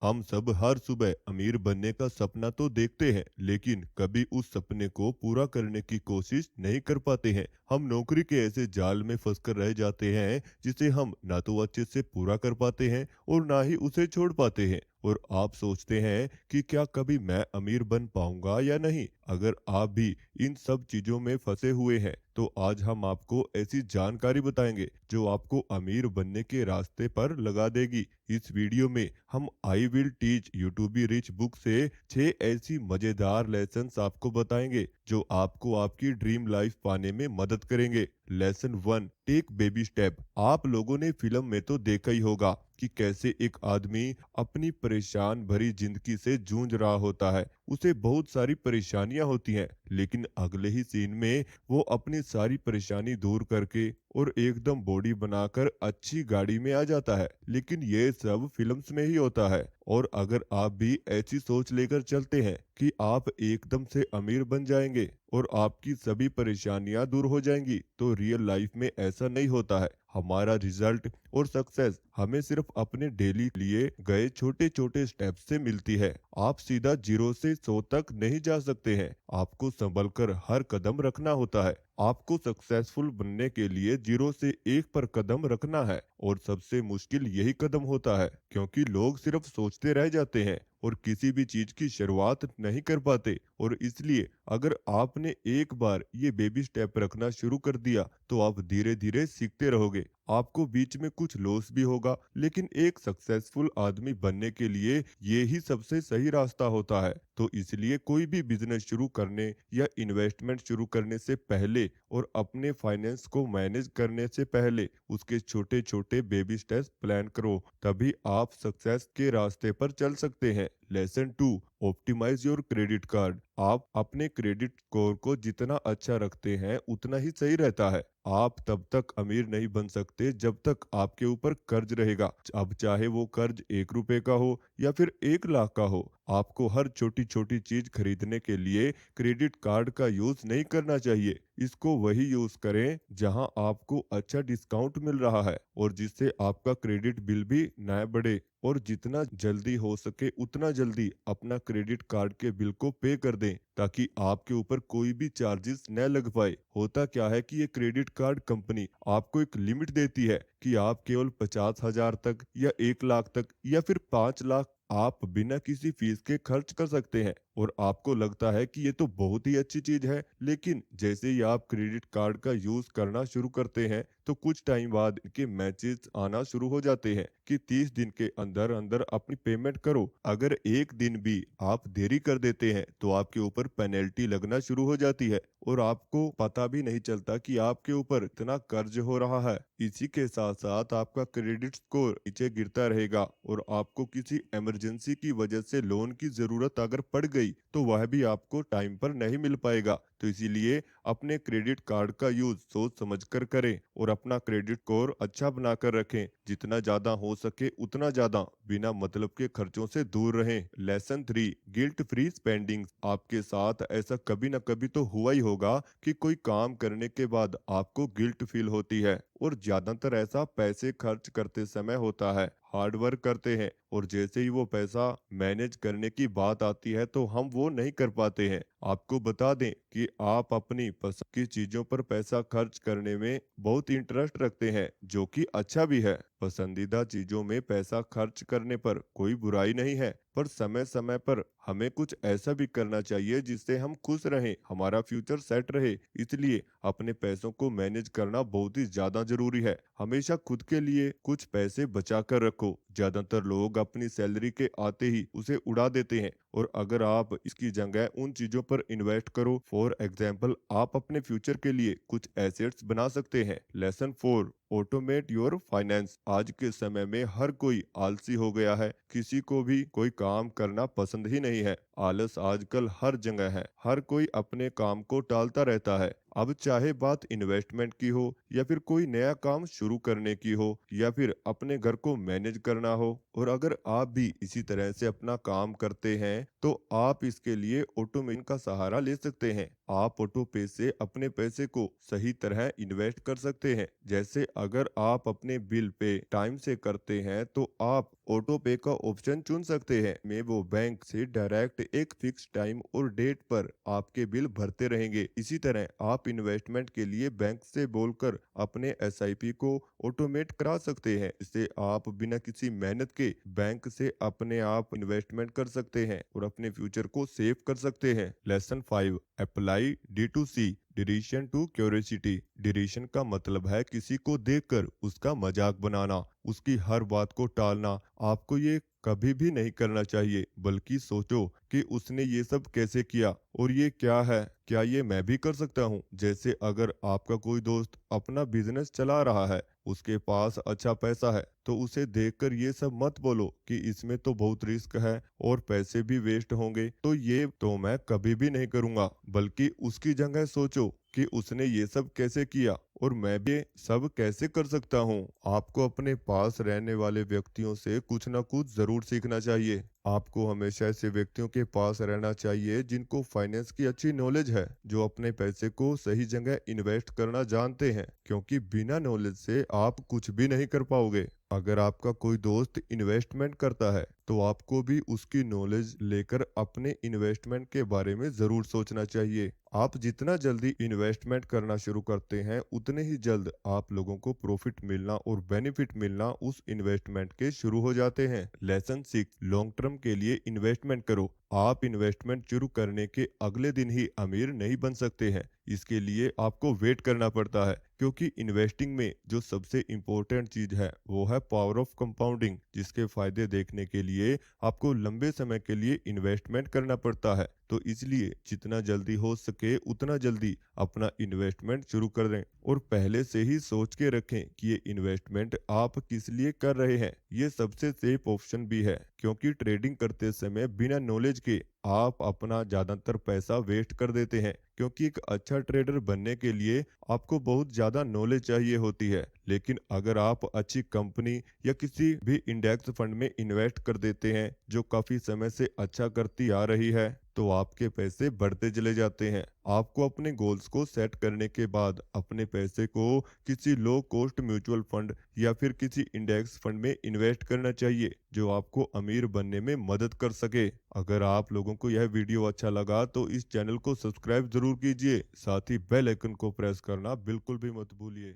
हम सब हर सुबह अमीर बनने का सपना तो देखते हैं, लेकिन कभी उस सपने को पूरा करने की कोशिश नहीं कर पाते हैं। हम नौकरी के ऐसे जाल में फंसकर रह जाते हैं, जिसे हम ना तो अच्छे से पूरा कर पाते हैं और ना ही उसे छोड़ पाते हैं। और आप सोचते हैं कि क्या कभी मैं अमीर बन पाऊंगा या नहीं। अगर आप भी इन सब चीजों में फंसे हुए हैं, तो आज हम आपको ऐसी जानकारी बताएंगे जो आपको अमीर बनने के रास्ते पर लगा देगी। इस वीडियो में हम I will teach you to be rich book से 6 ऐसी मजेदार लेसन्स आपको बताएंगे जो आपको आपकी ड्रीम लाइफ पाने में मदद करेंगे। Lesson 1, take baby step. आप लोगों ने फिल्म में तो देखा ही होगा कि कैसे एक आदमी अपनी परेशान भरी जिंदगी से जूझ रहा होता है। उसे बहुत सारी परेशानियां होती हैं, लेकिन अगले ही सीन में वो अपनी सारी परेशानी दूर करके और एकदम बॉडी बनाकर अच्छी गाड़ी में आ जाता है। लेकिन ये सब फिल्म्स में ही होता है। और अगर आप भी ऐसी सोच लेकर चलते हैं कि आप एकदम से अमीर बन जाएंगे और आपकी सभी परेशानियां दूर हो जाएंगी, तो रियल लाइफ में ऐसा नहीं होता है। हमारा रिजल्ट और सक्सेस हमें सिर्फ अपने डेली लिए गए छोटे छोटे स्टेप से मिलती है। आप सीधा 0 से 100 तक नहीं जा सकते हैं। आपको संभल कर हर कदम रखना होता है। आपको सक्सेसफुल बनने के लिए 0 से 1 पर कदम रखना है, और सबसे मुश्किल यही कदम होता है, क्योंकि लोग सिर्फ सोचते रह जाते हैं और किसी भी चीज की शुरुआत नहीं कर पाते। और इसलिए अगर आपने एक बार ये बेबी स्टेप रखना शुरू कर दिया, तो आप धीरे धीरे सीखते रहोगे। आपको बीच में कुछ लॉस भी होगा, लेकिन एक सक्सेसफुल आदमी बनने के लिए ये ही सबसे सही रास्ता होता है। तो इसलिए कोई भी बिजनेस शुरू करने या इन्वेस्टमेंट शुरू करने से पहले और अपने फाइनेंस को मैनेज करने से पहले उसके छोटे छोटे बेबी स्टेप्स प्लान करो, तभी आप सक्सेस के रास्ते पर चल सकते हैं। Lesson 2, optimize your credit card. आप अपने क्रेडिट स्कोर को जितना अच्छा रखते हैं, उतना ही सही रहता है। आप तब तक अमीर नहीं बन सकते जब तक आपके ऊपर कर्ज रहेगा। अब चाहे वो कर्ज 1 रुपए का हो या फिर 1 लाख का हो, आपको हर छोटी छोटी चीज खरीदने के लिए क्रेडिट कार्ड का यूज नहीं करना चाहिए। इसको वही यूज करें जहां आपको अच्छा डिस्काउंट मिल रहा है और जिससे आपका क्रेडिट बिल भी ना बढ़े। और जितना जल्दी हो सके उतना जल्दी अपना क्रेडिट कार्ड के बिल को पे कर दें, ताकि आपके ऊपर कोई भी चार्जेस न लग पाए। होता क्या है कि ये क्रेडिट कार्ड कंपनी आपको एक लिमिट देती है कि आप केवल 50,000 तक या 1 लाख तक या फिर 5 लाख आप बिना किसी फीस के खर्च कर सकते हैं। और आपको लगता है कि ये तो बहुत ही अच्छी चीज है, लेकिन जैसे ही आप क्रेडिट कार्ड का यूज करना शुरू करते हैं, तो कुछ टाइम बाद इनके मैसेज आना शुरू हो जाते हैं कि 30 दिन के अंदर अंदर अपनी पेमेंट करो। अगर एक दिन भी आप देरी कर देते हैं, तो आपके ऊपर पेनल्टी लगना शुरू हो जाती है और आपको पता भी नहीं चलता कि आपके ऊपर इतना कर्ज हो रहा है। इसी के साथ साथ आपका क्रेडिट स्कोर नीचे गिरता रहेगा और आपको किसी इमरजेंसी की वजह से लोन की जरूरत अगर पड़ गई, तो वह भी आपको टाइम पर नहीं मिल पाएगा। तो इसीलिए अपने क्रेडिट कार्ड का यूज सोच समझ कर करें और अपना क्रेडिट स्कोर अच्छा बनाकर रखें। जितना ज्यादा हो सके उतना ज्यादा बिना मतलब के खर्चों से दूर रहें। Lesson 3, guilt free spending. आपके साथ ऐसा कभी ना कभी तो हुआ ही होगा कि कोई काम करने के बाद आपको गिल्ट फील होती है, और ज्यादातर ऐसा पैसे खर्च करते समय होता है। हार्ड वर्क करते हैं और जैसे ही वो पैसा मैनेज करने की बात आती है, तो हम वो नहीं कर पाते हैं। आपको बता दें कि आप अपनी पसंद की चीजों पर पैसा खर्च करने में बहुत इंटरेस्ट रखते हैं, जो कि अच्छा भी है। पसंदीदा चीजों में पैसा खर्च करने पर कोई बुराई नहीं है, पर समय समय पर हमें कुछ ऐसा भी करना चाहिए जिससे हम खुश रहें, हमारा फ्यूचर सेट रहे। इसलिए अपने पैसों को मैनेज करना बहुत ही ज्यादा जरूरी है। हमेशा खुद के लिए कुछ पैसे बचा कर रखो। ज्यादातर लोग अपनी सैलरी के आते ही उसे उड़ा देते हैं, और अगर आप इसकी जगह उन चीजों पर इन्वेस्ट करो, फॉर एग्जाम्पल आप अपने फ्यूचर के लिए कुछ एसेट्स बना सकते हैं। Lesson 4, automate your finance. आज के समय में हर कोई आलसी हो गया है, किसी को भी कोई काम करना पसंद ही नहीं है। आलस आजकल हर जगह है, हर कोई अपने काम को टालता रहता है। अब चाहे बात इन्वेस्टमेंट की हो या फिर कोई नया काम शुरू करने की हो या फिर अपने घर को मैनेज करना हो, और अगर आप भी इसी तरह से अपना काम करते हैं, तो आप इसके लिए ऑटोमेशन का सहारा ले सकते हैं। आप ऑटो पे से अपने पैसे को सही तरह इन्वेस्ट कर सकते हैं। जैसे अगर आप अपने बिल पे टाइम से करते हैं, तो आप ऑटो पे का ऑप्शन चुन सकते हैं। में वो बैंक से डायरेक्ट एक फिक्स टाइम और डेट पर आपके बिल भरते रहेंगे। इसी तरह आप इन्वेस्टमेंट के लिए बैंक से बोलकर अपने एसआईपी को ऑटोमेट करा सकते हैं। इससे आप बिना किसी मेहनत के बैंक से अपने आप इन्वेस्टमेंट कर सकते हैं और अपने फ्यूचर को सेव कर सकते हैं। Lesson 5, apply D2C, derision to curiosity. Derision का मतलब है किसी को देखकर उसका मजाक बनाना, उसकी हर बात को टालना। आपको ये कभी भी नहीं करना चाहिए, बल्कि सोचो कि उसने ये सब कैसे किया और ये क्या है, क्या ये मैं भी कर सकता हूँ। जैसे अगर आपका कोई दोस्त अपना बिजनेस चला रहा है, उसके पास अच्छा पैसा है, तो उसे देखकर ये सब मत बोलो कि इसमें तो बहुत रिस्क है और पैसे भी वेस्ट होंगे, तो ये तो मैं कभी भी नहीं करूंगा। बल्कि उसकी जगह सोचो कि उसने ये सब कैसे किया और मैं भी ये सब कैसे कर सकता हूँ। आपको अपने पास रहने वाले व्यक्तियों से कुछ ना कुछ जरूर सीखना चाहिए। आपको हमेशा ऐसे व्यक्तियों के पास रहना चाहिए जिनको फाइनेंस की अच्छी नॉलेज है, जो अपने पैसे को सही जगह इन्वेस्ट करना जानते हैं, क्योंकि बिना नॉलेज से आप कुछ भी नहीं कर पाओगे। अगर आपका कोई दोस्त इन्वेस्टमेंट करता है, तो आपको भी उसकी नॉलेज लेकर अपने इन्वेस्टमेंट के बारे में जरूर सोचना चाहिए। आप जितना जल्दी इन्वेस्टमेंट करना शुरू करते हैं, उतने ही जल्द आप लोगों को प्रॉफिट मिलना और बेनिफिट मिलना उस इन्वेस्टमेंट के शुरू हो जाते हैं। लेसन 6, लॉन्ग टर्म के लिए इन्वेस्टमेंट करो। आप इन्वेस्टमेंट शुरू करने के अगले दिन ही अमीर नहीं बन सकते हैं। इसके लिए आपको वेट करना पड़ता है, क्योंकि इन्वेस्टिंग में जो सबसे इम्पोर्टेंट चीज है वो है पावर ऑफ कंपाउंडिंग, जिसके फायदे देखने के लिए आपको लंबे समय के लिए इन्वेस्टमेंट करना पड़ता है। तो इसलिए जितना जल्दी हो सके उतना जल्दी अपना इन्वेस्टमेंट शुरू कर दें और पहले से ही सोच के रखें कि ये इन्वेस्टमेंट आप किस लिए कर रहे हैं। ये सबसे सेफ ऑप्शन भी है, क्योंकि ट्रेडिंग करते समय बिना नॉलेज के आप अपना ज्यादातर पैसा वेस्ट कर देते हैं, क्योंकि एक अच्छा ट्रेडर बनने के लिए आपको बहुत ज्यादा नॉलेज चाहिए होती है। लेकिन अगर आप अच्छी कंपनी या किसी भी इंडेक्स फंड में इन्वेस्ट कर देते हैं जो काफी समय से अच्छा करती आ रही है, तो आपके पैसे बढ़ते चले जाते हैं। आपको अपने गोल्स को सेट करने के बाद अपने पैसे को किसी लो कॉस्ट म्यूचुअल फंड या फिर किसी इंडेक्स फंड में इन्वेस्ट करना चाहिए, जो आपको अमीर बनने में मदद कर सके। अगर आप लोगों को यह वीडियो अच्छा लगा तो इस चैनल को सब्सक्राइब जरूर कीजिए, साथ ही बेल आइकन को प्रेस करना बिल्कुल भी मत भूलिए।